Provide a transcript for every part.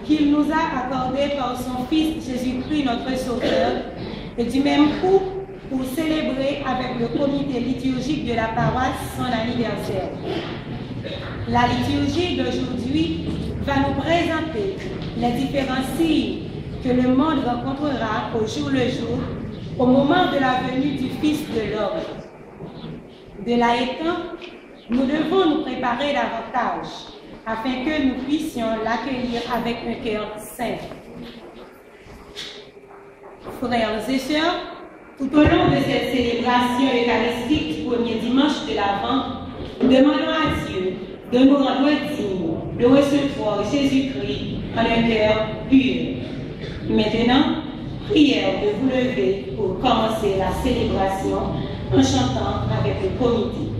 qu'il nous a accordé par son Fils Jésus-Christ notre Sauveur, et du même coup pour célébrer avec le comité liturgique de la paroisse son anniversaire. La liturgie d'aujourd'hui va nous présenter les différents signes que le monde rencontrera au jour le jour au moment de la venue du Fils de l'homme. De là étant, nous devons nous préparer davantage afin que nous puissions l'accueillir avec un cœur saint. Frères et sœurs, tout au long de cette célébration eucharistique du premier dimanche de l'Avent, demandons à Dieu de nous rendre dignes de recevoir Jésus-Christ en un cœur pur. Maintenant, prière de vous lever pour commencer la célébration en chantant avec le comité.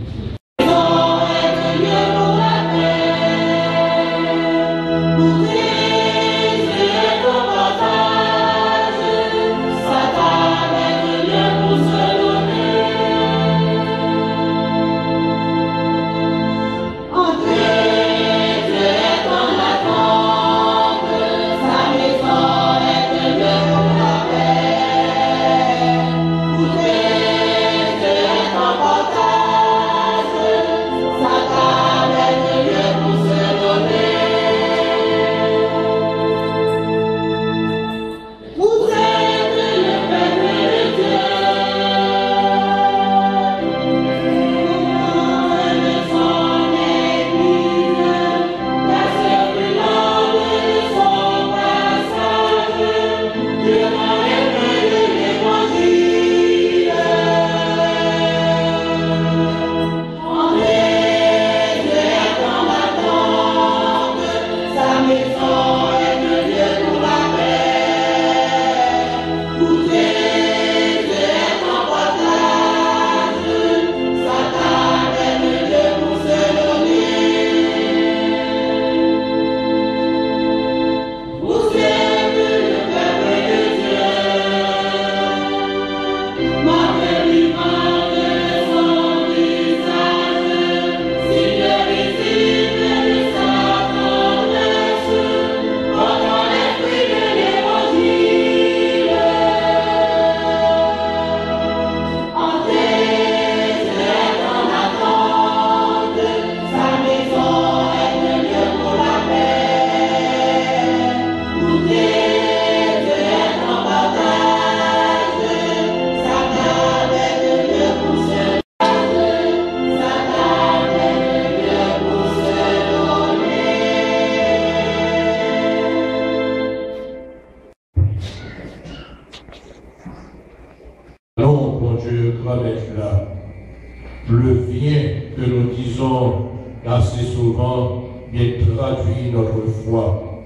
Le bien que nous disons assez souvent bien traduit notre foi.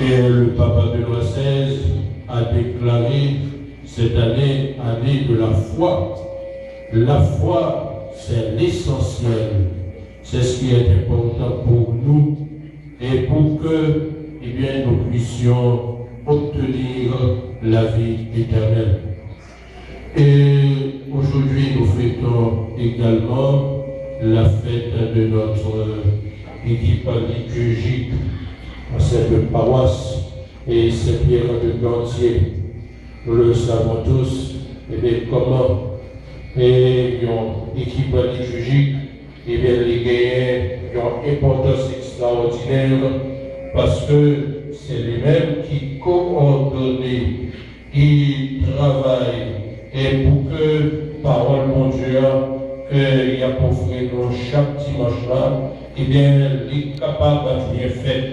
Et le Papa Benoît XVI a déclaré cette année de la foi. La foi, c'est l'essentiel. C'est ce qui est important pour nous et pour que nous puissions obtenir la vie éternelle. Et aujourd'hui, nous fêtons également la fête de notre équipe liturgique à cette paroisse et Saint-Pierre de Gantier. Nous le savons tous, comment une équipe liturgique il gagne une importance extraordinaire parce que c'est lui-même qui coordonne, qui travaille, et pour que parole mon Dieu, qu'il a pour offrir nous chaque dimanche là, il est capable de bien faire.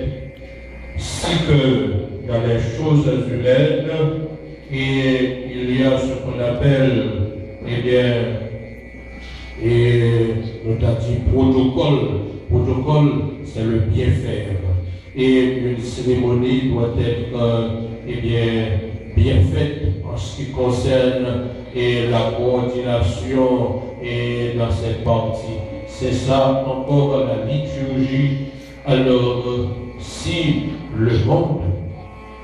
Si que dans les choses humaines, il y a ce qu'on appelle, nous avons dit protocole. Protocole, c'est le bien faire. Et une cérémonie doit être bien faite en ce qui concerne la coordination et dans cette partie. C'est ça encore la liturgie. Alors, si le monde,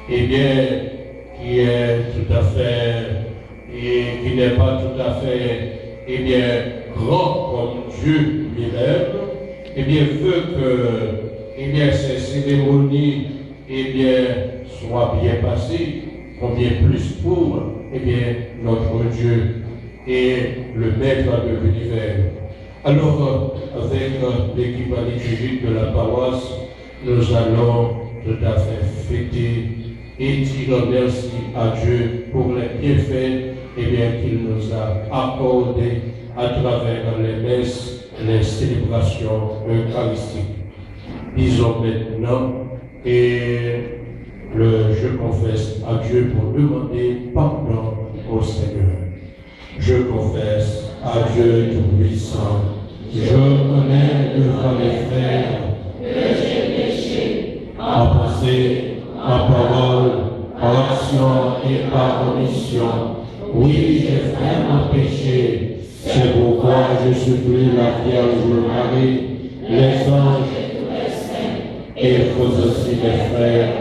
qui est tout à fait, et qui n'est pas tout à fait, grand comme Dieu lui-même, veut que, ces cérémonies, soient bien passées, combien plus pour, notre Dieu et le maître de l'univers. Alors, avec l'équipe liturgique de la paroisse, nous allons tout à fait fêter et dire merci à Dieu pour les bienfaits qu'il nous a accordés à travers les messes, les célébrations eucharistiques. Disons maintenant, je confesse à Dieu pour demander pardon au Seigneur. Je confesse à Dieu Tout-Puissant, je reconnais devant mes frères que j'ai péché en pensée, en parole, en action et par omission. Oui, j'ai vraiment péché. C'est pourquoi je supplie la Vierge Marie, les anges et tous les saints, et vous aussi mes frères,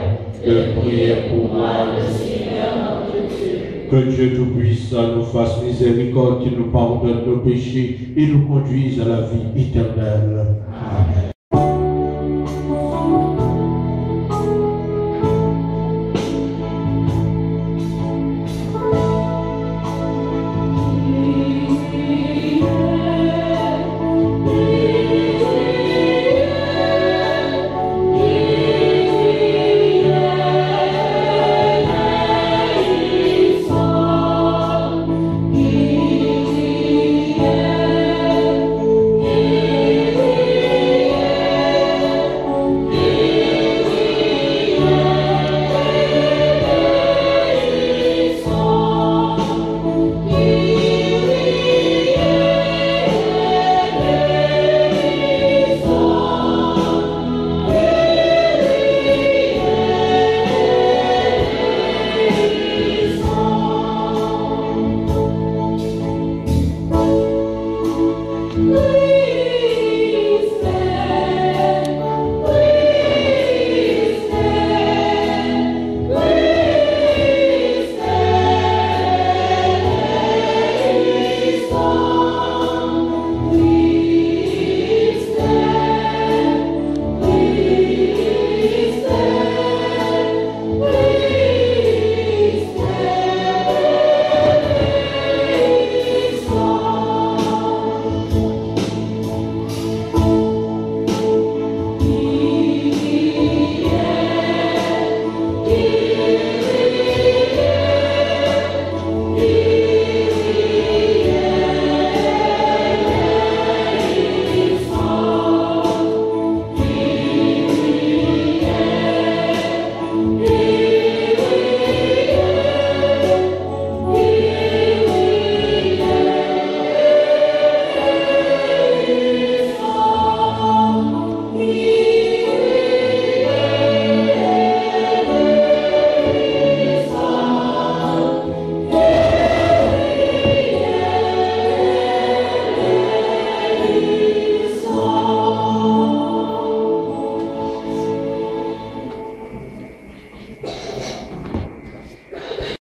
de prier pour moi, le Seigneur notre Dieu. Que Dieu Tout-Puissant nous fasse miséricorde, qu'il nous pardonne nos péchés et nous conduise à la vie éternelle. Amen.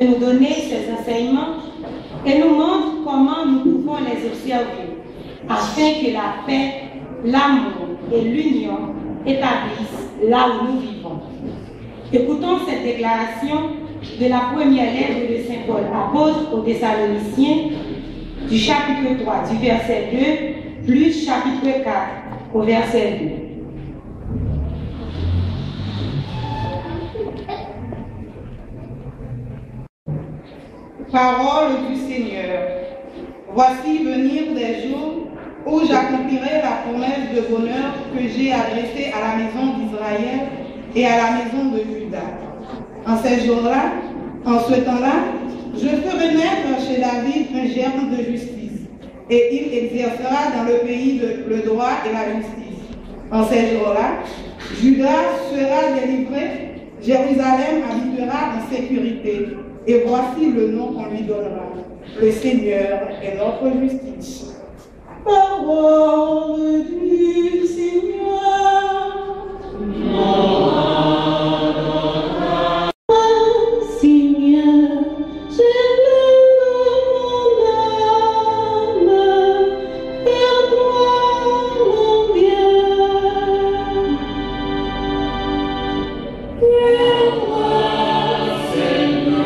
Nous donner ces enseignements et nous montre comment nous pouvons les observer afin que la paix, l'amour et l'union établissent là où nous vivons. Écoutons cette déclaration de la première lettre de Saint Paul apôtre aux Thessaloniciens du chapitre 3 du verset plus chapitre 4, au verset 2. Parole du Seigneur. Voici venir des jours où j'accomplirai la promesse de bonheur que j'ai adressée à la maison d'Israël et à la maison de Juda. En ces jours-là, en ce temps-là, je ferai naître chez David un germe de justice, et il exercera dans le pays le droit et la justice. En ces jours-là, Juda sera délivré, Jérusalem habitera en sécurité. Et voici le nom qu'on lui donnera. Le Seigneur est notre justice. Parole du Seigneur. Seigneur, j'élève mon âme vers toi, mon Dieu. Vers toi, Seigneur.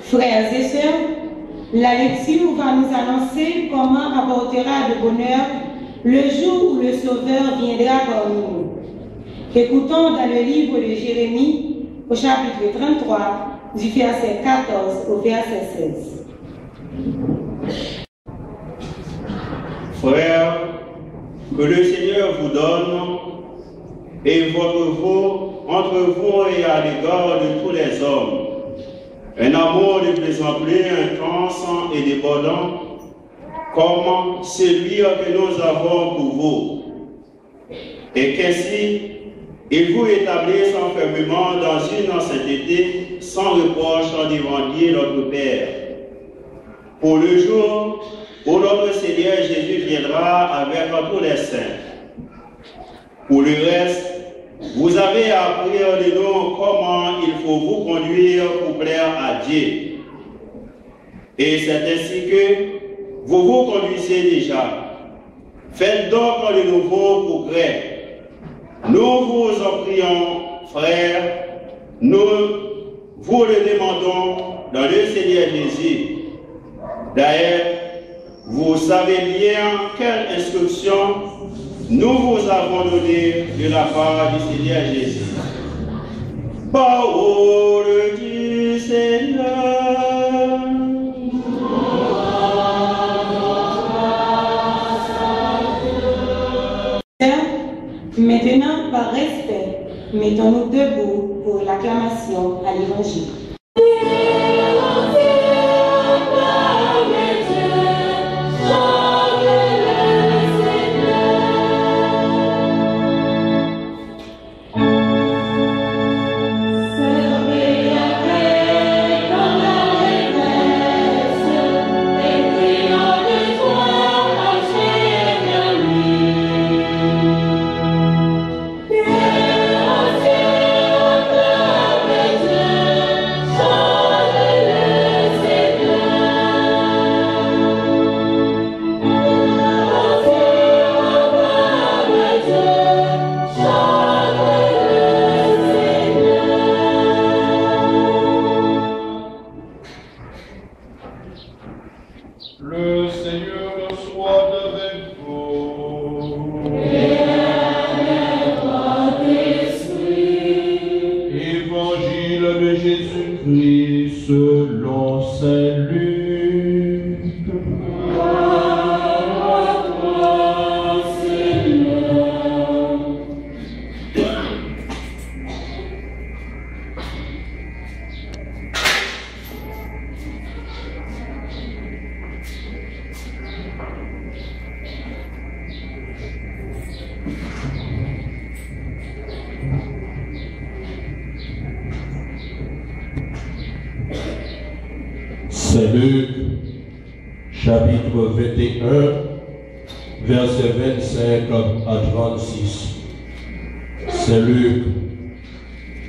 Frères et sœurs, la lecture va nous annoncer comment apportera de bonheur le jour où le Sauveur viendra parmi nous. Écoutons dans le livre de Jérémie, au chapitre 33, du verset 14 au verset 16. Frères, que le Seigneur vous donne et entre vous et à l'égard de tous les hommes, un amour de plus en plus intense et débordant, comme celui que nous avons pour vous, et qu'ainsi il vous établisse fermement dans une sainteté sans reproche devant Dieu notre Père, pour le jour où notre Seigneur Jésus viendra avec tous les saints. Pour le reste, vous avez appris de nous comment il faut vous conduire pour plaire à Dieu. Et c'est ainsi que vous vous conduisez déjà. Faites donc de nouveaux progrès. Nous vous en prions, frères, nous vous le demandons dans le Seigneur Jésus. D'ailleurs, vous savez bien quelle instruction nous vous avons donnée de la part du Seigneur Jésus. Parole du Seigneur. Maintenant, par respect, mettons-nous debout pour l'acclamation à l'Évangile. Le Seigneur soit avec vous. Et avec votre esprit. Évangile de Jésus-Christ selon saint Luc. Gloire à toi, Seigneur. Saint Luc, chapitre 21, versets 25 à 36. Saint Luc,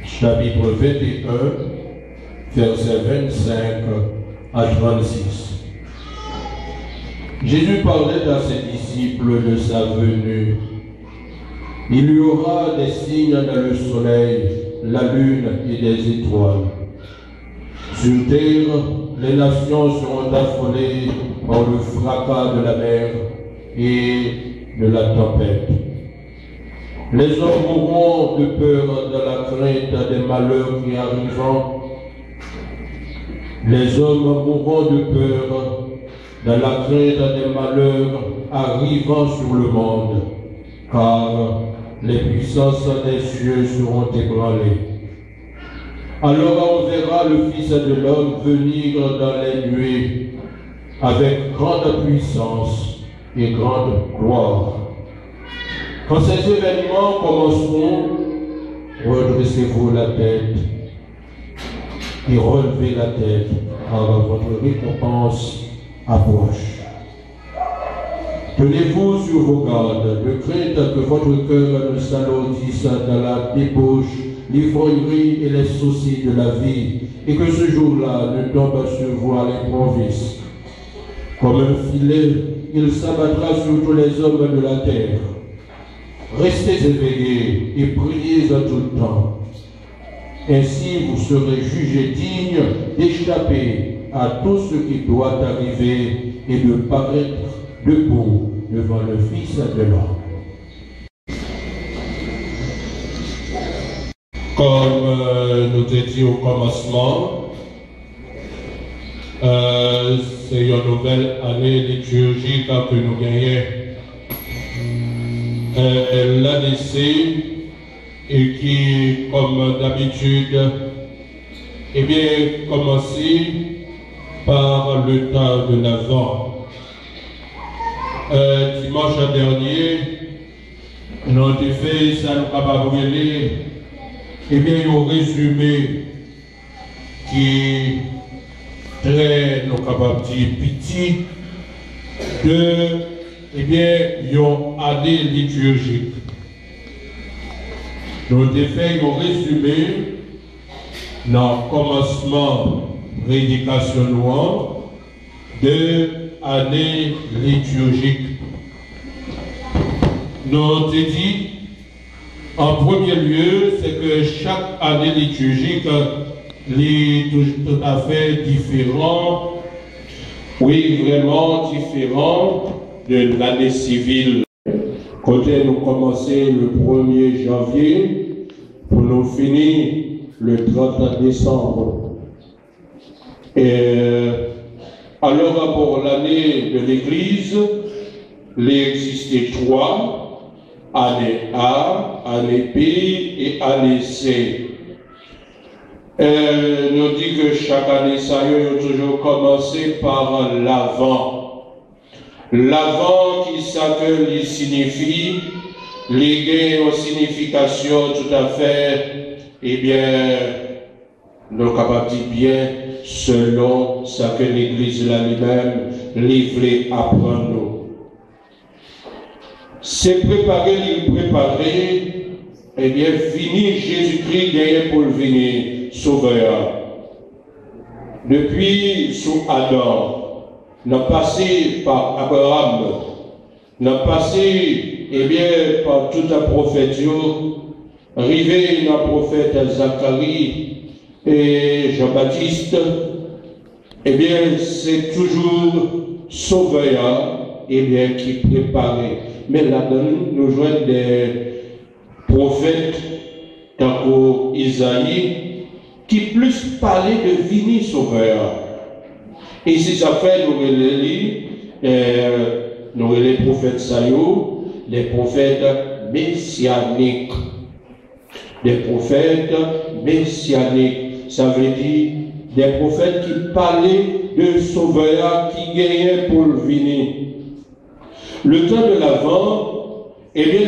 chapitre 21, versets 25 à 36. Jésus parlait à ses disciples de sa venue. Il y aura des signes dans le soleil, la lune et des étoiles. Sur terre, les nations seront affolées par le fracas de la mer et de la tempête. Les hommes mourront de peur dans la crainte des malheurs qui arriveront. Les hommes mourront de peur dans la crainte des malheurs arrivant sur le monde, car les puissances des cieux seront ébranlées. Alors on verra le Fils de l'homme venir dans les nuées avec grande puissance et grande gloire. Quand ces événements commenceront, redressez-vous la tête et relevez la tête, car votre récompense approche. Tenez-vous sur vos gardes, de crainte que votre cœur ne s'alourdisse dans la débauche, l'ivrognerie et les soucis de la vie, et que ce jour-là ne tombe sur vous à l'improviste. Comme un filet, il s'abattra sur tous les hommes de la terre. Restez éveillés et priez en tout temps. Ainsi vous serez jugés dignes d'échapper à tout ce qui doit arriver et de paraître debout devant le Fils de l'homme. Comme nous t'ai dit au commencement, c'est une nouvelle année liturgique que nous gagnons. L'ADC et qui, comme d'habitude, commencer par le temps de l'Avent. Dimanche dernier, nous avons fait ça, nous avons brûlé, un résumé qui très, nous capables de dire, petit de, une année liturgique. Nous avons fait un résumé dans le commencement prédication noire de année liturgique. Nous avons dit, en premier lieu, c'est que chaque année liturgique est tout à fait différent, oui, vraiment différent de l'année civile. Côté nous commençons le 1er janvier pour nous finir le 30 décembre. Et alors pour l'année de l'Église, il existait 3, année A, année B et année C. Nous dit que chaque année, ça a toujours commencé par l'avant. L'avant qui s'appelle, signifie, lié aux significations tout à fait, eh bien, nous sommes capables de dire bien, selon ce que l'Église elle-même voulait apprendre nous. C'est préparer, eh bien, fini Jésus-Christ gagné pour venir sauveur. Depuis sous Adam, nous avons passé par Abraham, nous avons passé, eh bien, par tout un prophète, arrivé dans le prophète Zacharie et Jean-Baptiste, eh bien, c'est toujours sauveur, eh bien, qui préparait. Mais là-dedans, nous joignons des prophètes, tant qu'Isaïe, qui plus parlaient de Vini Sauveur. Et si ça fait, nous les prophètes Sayo, les prophètes messianiques. Des prophètes messianiques. Ça veut dire des prophètes qui parlaient de Sauveur qui gagnaient pour le Vini. Le temps de l'avant, eh bien,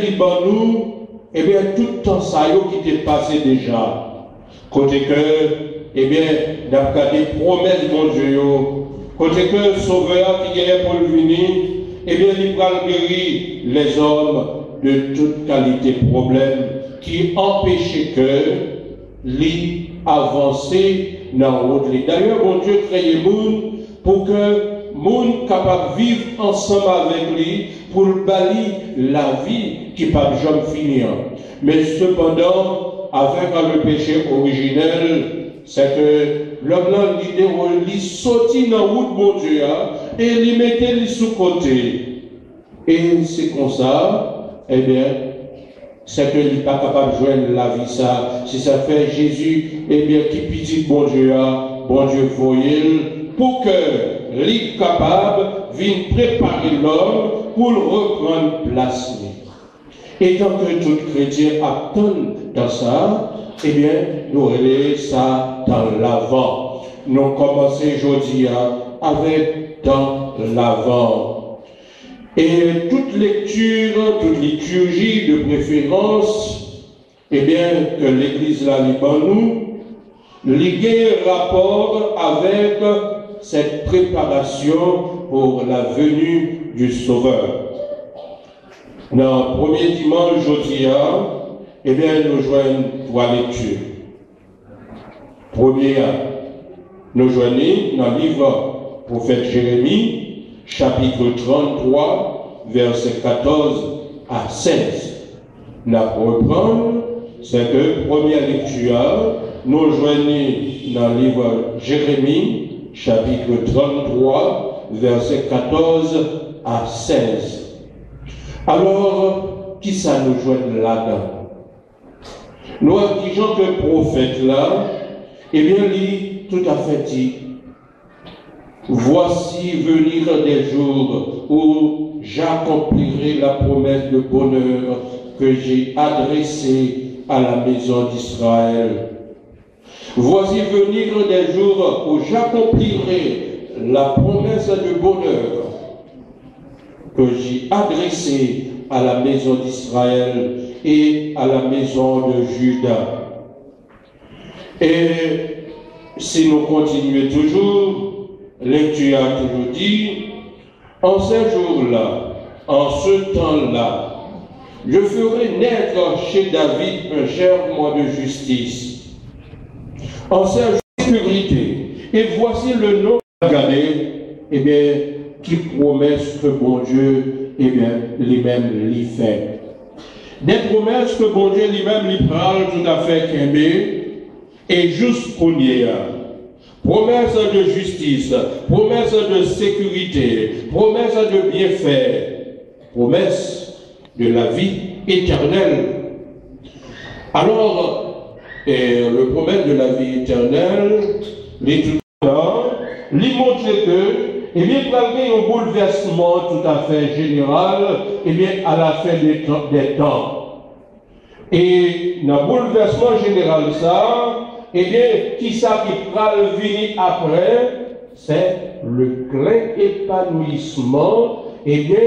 nous, eh bien, tout le temps Sayo qui était passé déjà. Côté que, eh bien, d'après des promesses, mon Dieu, côté que Sauveur qui gagne pour le venir, eh bien, il va guérir les hommes de toute qualité problème qui empêchaient que l'y avancer dans la route. D'ailleurs, mon Dieu créé monde pour que monde capable de vivre ensemble avec lui pour balayer la vie qui ne peut jamais finir. Mais cependant, avec le péché originel, c'est que l'homme l'idée sortit dans la route de mon Dieu et il mettait sous côté. Et c'est comme ça, eh bien, c'est qu'il n'est pas capable de joindre la vie ça. Si ça fait Jésus, eh bien, qui pitié bon Dieu, voyez, pour que l'île capable vienne préparer l'homme pour reprendre place. Et tant que tout chrétien attend dans ça, eh bien, nous relais ça dans l'avant. Nous commençons aujourd'hui avec dans l'avant. Et toute lecture, toute liturgie de préférence, eh bien, que l'Église la liban nous, lié rapport avec cette préparation pour la venue du Sauveur. Dans le premier dimanche aujourd'hui, eh bien, nous joignons 3 lectures. Première, nous joignons dans le livre prophète Jérémie, chapitre 33, versets 14 à 16. La reprendre, c'est que première lecture, nous joignons dans le livre Jérémie, chapitre 33, versets 14 à 16. Alors, qui ça nous joint là-dedans? Nous disons que le prophète là, eh bien, lui, tout à fait dit, voici venir des jours où j'accomplirai la promesse de bonheur que j'ai adressée à la maison d'Israël. Voici venir des jours où j'accomplirai la promesse de bonheur que j'ai adressée à la maison d'Israël et à la maison de Juda. Et si nous continuons toujours, lecture a toujours dit, en ces jours-là, en ce temps-là, je ferai naître chez David un germe de justice. En ces jours de sécurité, et voici le nom regardez, eh bien, qui promet ce que bon Dieu, eh bien, lui-même l'y fait. Des promesses que bon Dieu lui-même lui parle tout à fait qu'aimé, et juste première. Promesse de justice, promesse de sécurité, promesse de bienfait, promesse de la vie éternelle. Alors, le promesse de la vie éternelle, lui montre que, eh bien, malgré un bouleversement tout à fait général, eh bien, à la fin des temps. Et dans le bouleversement général, ça, eh bien, qui ça qui va venir après, c'est le plein épanouissement, eh bien,